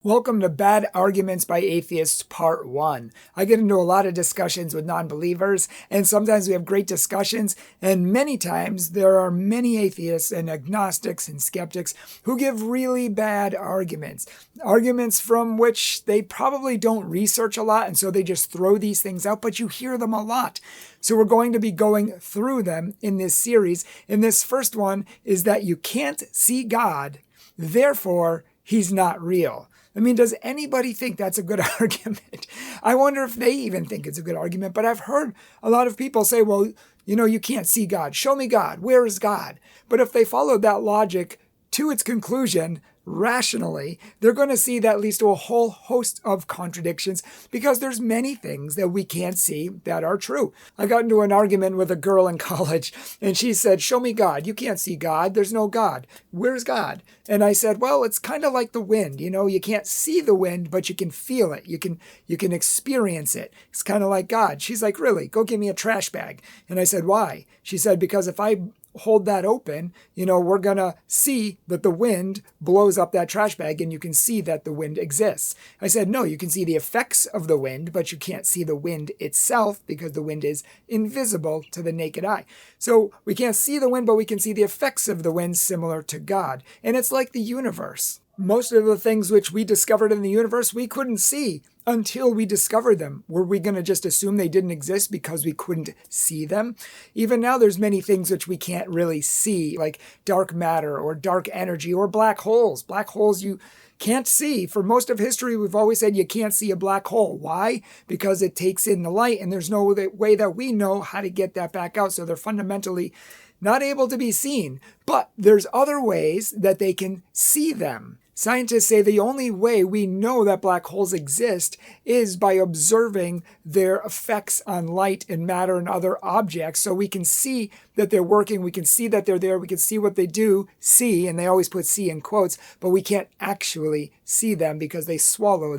Welcome to Bad Arguments by Atheists Part 1. I get into a lot of discussions with non-believers, and sometimes we have great discussions, and many times there are many atheists and agnostics and skeptics who give really bad arguments. Arguments from which they probably don't research a lot, and so they just throw these things out, but you hear them a lot. So we're going to be going through them in this series, and this first one is that you can't see God, therefore He's not real. I mean, does anybody think that's a good argument? I wonder if they even think it's a good argument, but I've heard a lot of people say, well, you can't see God. Show me God. Where is God? But if they followed that logic to its conclusion rationally, they're going to see that leads to a whole host of contradictions because there's many things that we can't see that are true. I got into an argument with a girl in college and she said, show me God. You can't see God. There's no God. Where's God? And I said, well, it's kind of like the wind. You can't see the wind, but you can feel it. You can experience it. It's kind of like God. She's like, really? Go give me a trash bag. And I said, why? She said, because if I hold that open, we're going to see that the wind blows up that trash bag and you can see that the wind exists. I said, no, you can see the effects of the wind, but you can't see the wind itself because the wind is invisible to the naked eye. So we can't see the wind, but we can see the effects of the wind similar to God. And it's like the universe. Most of the things which we discovered in the universe, we couldn't see until we discovered them. Were we going to just assume they didn't exist because we couldn't see them? Even now, there's many things which we can't really see, like dark matter or dark energy or black holes. Black holes you can't see. For most of history, we've always said you can't see a black hole. Why? Because it takes in the light, and there's no way that we know how to get that back out. So they're fundamentally not able to be seen. But there's other ways that they can see them. Scientists say the only way we know that black holes exist is by observing their effects on light and matter and other objects. So we can see that they're working, we can see that they're there, we can see what they do see, and they always put see in quotes, but we can't actually see them because they swallow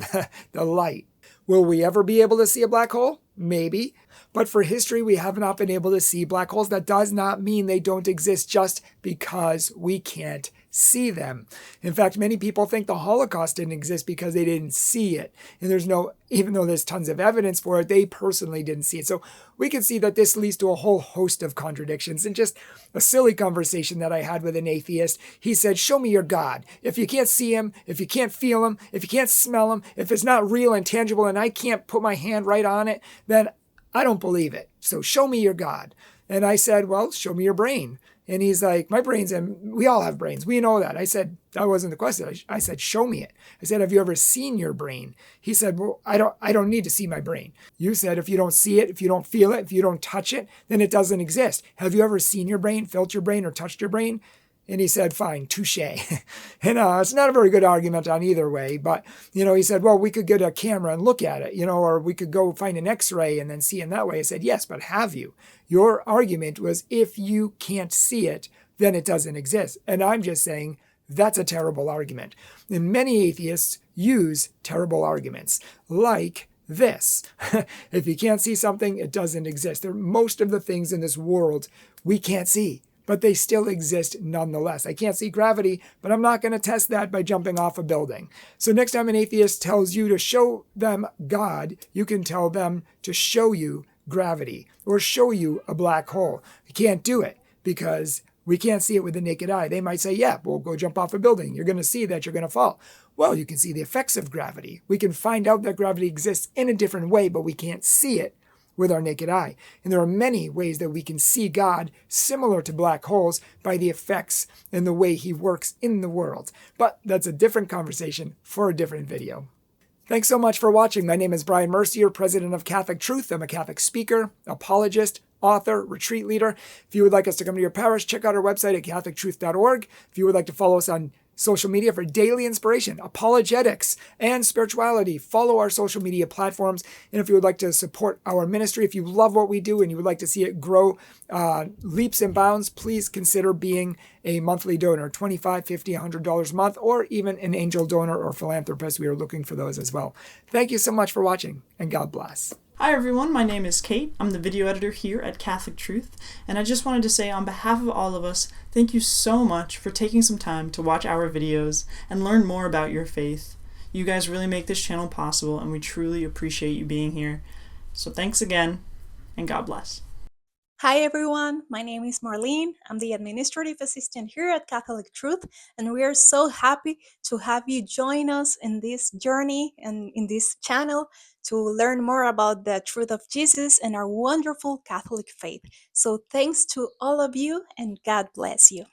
the light. Will we ever be able to see a black hole? Maybe. But for history, we have not been able to see black holes. That does not mean they don't exist just because we can't see them. In fact, many people think the Holocaust didn't exist because they didn't see it. And even though there's tons of evidence for it, they personally didn't see it. So we can see that this leads to a whole host of contradictions. And just a silly conversation that I had with an atheist, he said, show me your God. If you can't see him, if you can't feel him, if you can't smell him, if it's not real and tangible and I can't put my hand right on it, then I don't believe it. So show me your God. And I said, well, show me your brain. And he's like, my brain's we all have brains. We know that. I said, that wasn't the question. I said, show me it. I said, have you ever seen your brain? He said, well, I don't need to see my brain. You said, if you don't see it, if you don't feel it, if you don't touch it, then it doesn't exist. Have you ever seen your brain, felt your brain, or touched your brain? And he said, fine, touche. And it's not a very good argument on either way. But, he said, well, we could get a camera and look at it, or we could go find an x-ray and then see it that way. I said, yes, but have you? Your argument was if you can't see it, then it doesn't exist. And I'm just saying that's a terrible argument. And many atheists use terrible arguments like this. If you can't see something, it doesn't exist. Most of the things in this world we can't see, but they still exist nonetheless. I can't see gravity, but I'm not going to test that by jumping off a building. So next time an atheist tells you to show them God, you can tell them to show you gravity or show you a black hole. You can't do it because we can't see it with the naked eye. They might say, yeah, well, go jump off a building. You're going to see that you're going to fall. Well, you can see the effects of gravity. We can find out that gravity exists in a different way, but we can't see it with our naked eye. And there are many ways that we can see God similar to black holes by the effects and the way he works in the world. But that's a different conversation for a different video. Thanks so much for watching. My name is Bryan Mercier, president of Catholic Truth. I'm a Catholic speaker, apologist, author, retreat leader. If you would like us to come to your parish, check out our website at catholictruth.org. If you would like to follow us on social media for daily inspiration, apologetics, and spirituality, follow our social media platforms. And if you would like to support our ministry, if you love what we do and you would like to see it grow leaps and bounds, please consider being a monthly donor, $25, $50, $100 a month, or even an angel donor or philanthropist. We are looking for those as well. Thank you so much for watching, and God bless. Hi everyone, my name is Kate. I'm the video editor here at Catholic Truth, and I just wanted to say on behalf of all of us, thank you so much for taking some time to watch our videos and learn more about your faith. You guys really make this channel possible, and we truly appreciate you being here. So thanks again, and God bless. Hi everyone, my name is Marlene. I'm the administrative assistant here at Catholic Truth, and we are so happy to have you join us in this journey and in this channel to learn more about the truth of Jesus and our wonderful Catholic faith. So thanks to all of you, and God bless you.